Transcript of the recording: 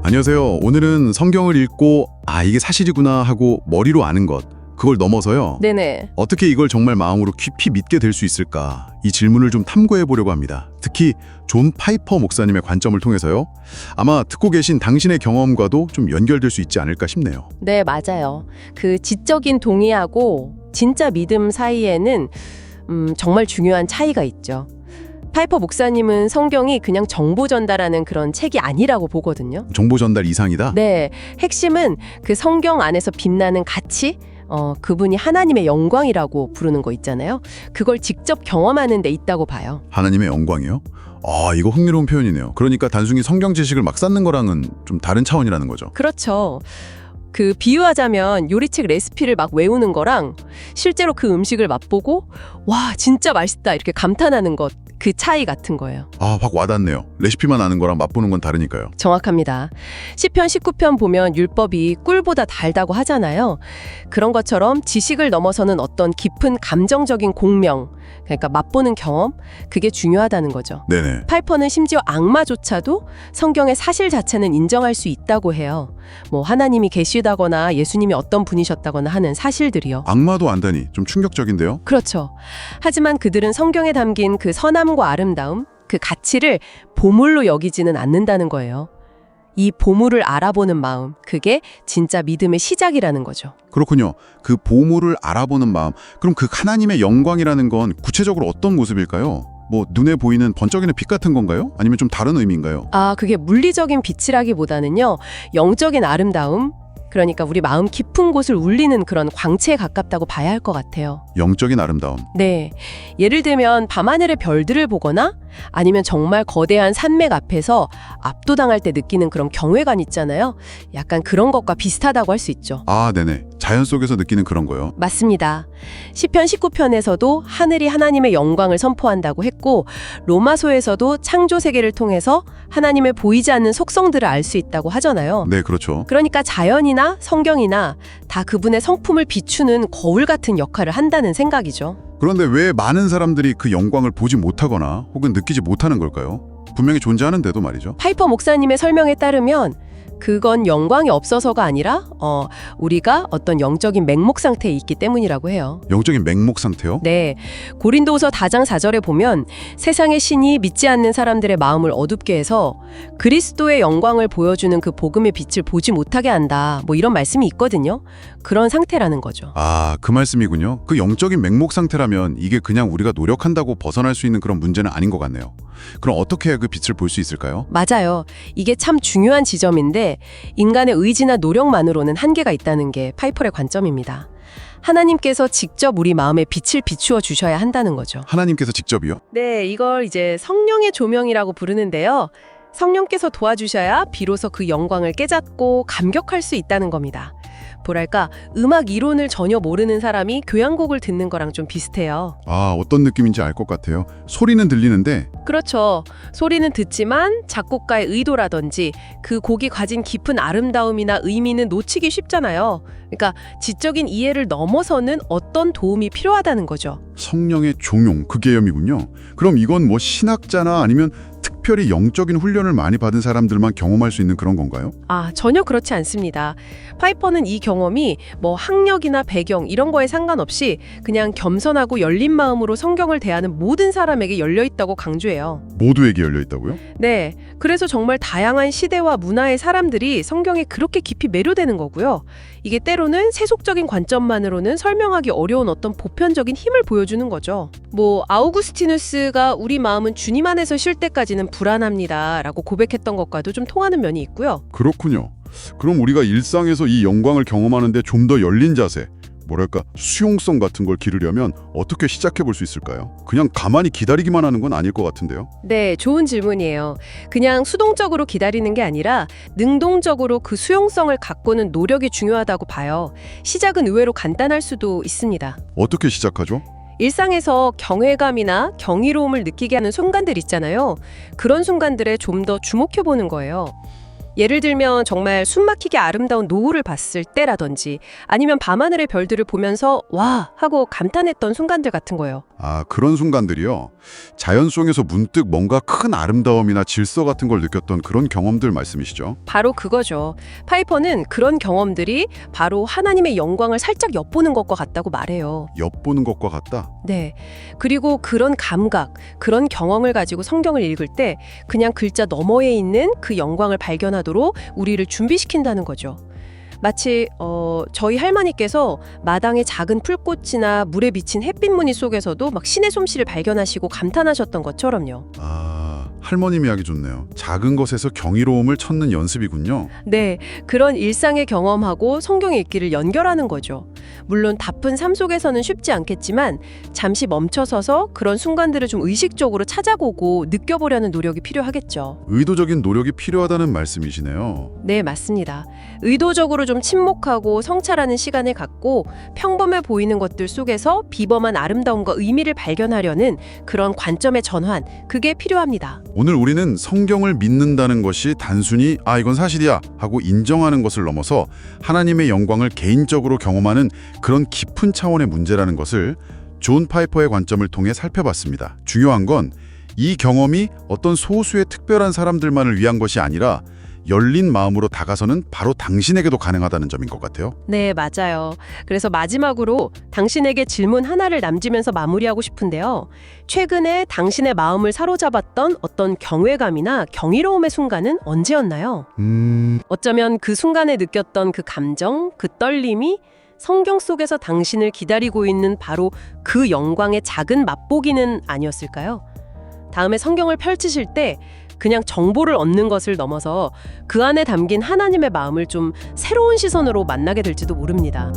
안녕하세요. 오늘은 성경을 읽고 이게 사실이구나 하고 머리로 아는 것, 그걸 넘어서요. 네네. 어떻게 이걸 정말 마음으로 깊이 믿게 될 수 있을까? 이 질문을 좀 탐구해 보려고 합니다. 특히 존 파이퍼 목사님의 관점을 통해서요. 아마 듣고 계신 당신의 경험과도 좀 연결될 수 있지 않을까 싶네요. 네, 맞아요. 그 지적인 동의하고 진짜 믿음 사이에는 정말 중요한 차이가 있죠. 파이퍼 목사님은 성경이 그냥 정보 전달하는 그런 책이 아니라고 보거든요. 정보 전달 이상이다? 네, 핵심은 그 성경 안에서 빛나는 가치, 그분이 하나님의 영광이라고 부르는 거 있잖아요. 그걸 직접 경험하는 데 있다고 봐요. 하나님의 영광이요? 이거 흥미로운 표현이네요. 그러니까 단순히 성경 지식을 막 쌓는 거랑은 좀 다른 차원이라는 거죠. 그렇죠. 그 비유하자면 요리책 레시피를 막 외우는 거랑 실제로 그 음식을 맛보고 와 진짜 맛있다 이렇게 감탄하는 것, 그 차이 같은 거예요. 확 와닿네요. 레시피만 아는 거랑 맛보는 건 다르니까요. 정확합니다. 시편 19편 보면 율법이 꿀보다 달다고 하잖아요. 그런 것처럼 지식을 넘어서는 어떤 깊은 감정적인 공명, 그러니까 맛보는 경험, 그게 중요하다는 거죠. 네네. 파이퍼는 심지어 악마조차도 성경의 사실 자체는 인정할 수 있다고 해요. 뭐 하나님이 계시다거나 예수님이 어떤 분이셨다거나 하는 사실들이요. 악마도 안다니 좀 충격적인데요. 그렇죠. 하지만 그들은 성경에 담긴 그 선함과 아름다움, 그 가치를 보물로 여기지는 않는다는 거예요. 이 보물을 알아보는 마음, 그게 진짜 믿음의 시작이라는 거죠. 그렇군요. 그 보물을 알아보는 마음. 그럼 그 하나님의 영광이라는 건 구체적으로 어떤 모습일까요? 뭐 눈에 보이는 번쩍이는 빛 같은 건가요? 아니면 좀 다른 의미인가요? 그게 물리적인 빛이라기보다는요, 영적인 아름다움, 그러니까 우리 마음 깊은 곳을 울리는 그런 광채에 가깝다고 봐야 할 것 같아요. 영적인 아름다움. 네. 예를 들면 밤하늘의 별들을 보거나 아니면 정말 거대한 산맥 앞에서 압도당할 때 느끼는 그런 경외감 있잖아요. 약간 그런 것과 비슷하다고 할 수 있죠. 네네. 자연 속에서 느끼는 그런 거요. 맞습니다. 시편 19편에서도 하늘이 하나님의 영광을 선포한다고 했고 로마서에서도 창조 세계를 통해서 하나님의 보이지 않는 속성들을 알 수 있다고 하잖아요. 네, 그렇죠. 그러니까 자연이나 성경이나 다 그분의 성품을 비추는 거울 같은 역할을 한다는 생각이죠. 그런데 왜 많은 사람들이 그 영광을 보지 못하거나 혹은 느끼지 못하는 걸까요? 분명히 존재하는데도 말이죠. 파이퍼 목사님의 설명에 따르면 그건 영광이 없어서가 아니라 우리가 어떤 영적인 맹목 상태에 있기 때문이라고 해요. 영적인 맹목 상태요? 네, 고린도후서 4장 4절에 보면 세상의 신이 믿지 않는 사람들의 마음을 어둡게 해서 그리스도의 영광을 보여주는 그 복음의 빛을 보지 못하게 한다. 뭐 이런 말씀이 있거든요. 그런 상태라는 거죠. 그 말씀이군요. 그 영적인 맹목 상태라면 이게 그냥 우리가 노력한다고 벗어날 수 있는 그런 문제는 아닌 것 같네요. 그럼 어떻게 해야 그 빛을 볼 수 있을까요? 맞아요. 이게 참 중요한 지점인데 인간의 의지나 노력만으로는 한계가 있다는 게 파이퍼의 관점입니다. 하나님께서 직접 우리 마음에 빛을 비추어 주셔야 한다는 거죠. 하나님께서 직접이요? 네, 이걸 이제 성령의 조명이라고 부르는데요. 성령께서 도와주셔야 비로소 그 영광을 깨닫고 감격할 수 있다는 겁니다. 뭐랄까, 음악 이론을 전혀 모르는 사람이 교향곡을 듣는 거랑 좀 비슷해요. 어떤 느낌인지 알 것 같아요. 소리는 들리는데 그렇죠. 소리는 듣지만 작곡가의 의도라든지 그 곡이 가진 깊은 아름다움이나 의미는 놓치기 쉽잖아요. 그러니까 지적인 이해를 넘어서는 어떤 도움이 필요하다는 거죠. 성령의 종용, 그 개념이군요. 그럼 이건 뭐 신학자나 아니면 특별히 영적인 훈련을 많이 받은 사람들만 경험할 수 있는 그런 건가요? 전혀 그렇지 않습니다. 파이퍼는 이 경험이 뭐 학력이나 배경 이런 거에 상관없이 그냥 겸손하고 열린 마음으로 성경을 대하는 모든 사람에게 열려 있다고 강조해요. 모두에게 열려 있다고요? 네, 그래서 정말 다양한 시대와 문화의 사람들이 성경에 그렇게 깊이 매료되는 거고요. 이게 때로는 세속적인 관점만으로는 설명하기 어려운 어떤 보편적인 힘을 보여주는 거죠. 뭐 아우구스티누스가 우리 마음은 주님 안에서 쉴 때까지는 불안합니다 라고 고백했던 것과도 좀 통하는 면이 있고요. 그렇군요. 그럼 우리가 일상에서 이 영광을 경험하는데 좀 더 열린 자세, 뭐랄까 수용성 같은 걸 기르려면 어떻게 시작해 볼 수 있을까요? 그냥 가만히 기다리기만 하는 건 아닐 것 같은데요. 네, 좋은 질문이에요. 그냥 수동적으로 기다리는 게 아니라 능동적으로 그 수용성을 가꾸는 노력이 중요하다고 봐요. 시작은 의외로 간단할 수도 있습니다. 어떻게 시작하죠? 일상에서 경외감이나 경이로움을 느끼게 하는 순간들 있잖아요. 그런 순간들에 좀 더 주목해 보는 거예요. 예를 들면 정말 숨막히게 아름다운 노을을 봤을 때라든지 아니면 밤하늘의 별들을 보면서 와 하고 감탄했던 순간들 같은 거예요. 아, 그런 순간들이요. 자연 속에서 문득 뭔가 큰 아름다움이나 질서 같은 걸 느꼈던 그런 경험들 말씀이시죠? 바로 그거죠. 파이퍼는 그런 경험들이 바로 하나님의 영광을 살짝 엿보는 것과 같다고 말해요. 엿보는 것과 같다? 네. 그리고 그런 감각, 그런 경험을 가지고 성경을 읽을 때 그냥 글자 너머에 있는 그 영광을 발견하도록 우리를 준비시킨다는 거죠. 마치 저희 할머니께서 마당의 작은 풀꽃이나 물에 비친 햇빛 무늬 속에서도 막 신의 솜씨를 발견하시고 감탄하셨던 것처럼요. 아, 할머님 이야기 좋네요. 작은 것에서 경이로움을 찾는 연습이군요. 네, 그런 일상의 경험하고 성경 읽기를 연결하는 거죠. 물론 바쁜 삶 속에서는 쉽지 않겠지만 잠시 멈춰서서 그런 순간들을 좀 의식적으로 찾아보고 느껴보려는 노력이 필요하겠죠. 의도적인 노력이 필요하다는 말씀이시네요. 네, 맞습니다. 의도적으로 좀 침묵하고 성찰하는 시간을 갖고 평범해 보이는 것들 속에서 비범한 아름다움과 의미를 발견하려는 그런 관점의 전환, 그게 필요합니다. 오늘 우리는 성경을 믿는다는 것이 단순히 아, 이건 사실이야 하고 인정하는 것을 넘어서 하나님의 영광을 개인적으로 경험하는 그런 깊은 차원의 문제라는 것을 존 파이퍼의 관점을 통해 살펴봤습니다. 중요한 건 이 경험이 어떤 소수의 특별한 사람들만을 위한 것이 아니라 열린 마음으로 다가서는 바로 당신에게도 가능하다는 점인 것 같아요. 네, 맞아요. 그래서 마지막으로 당신에게 질문 하나를 남기면서 마무리하고 싶은데요. 최근에 당신의 마음을 사로잡았던 어떤 경외감이나 경이로움의 순간은 언제였나요? 어쩌면 그 순간에 느꼈던 그 감정, 그 떨림이 성경 속에서 당신을 기다리고 있는 바로 그 영광의 작은 맛보기는 아니었을까요? 다음에 성경을 펼치실 때 그냥 정보를 얻는 것을 넘어서 그 안에 담긴 하나님의 마음을 좀 새로운 시선으로 만나게 될지도 모릅니다.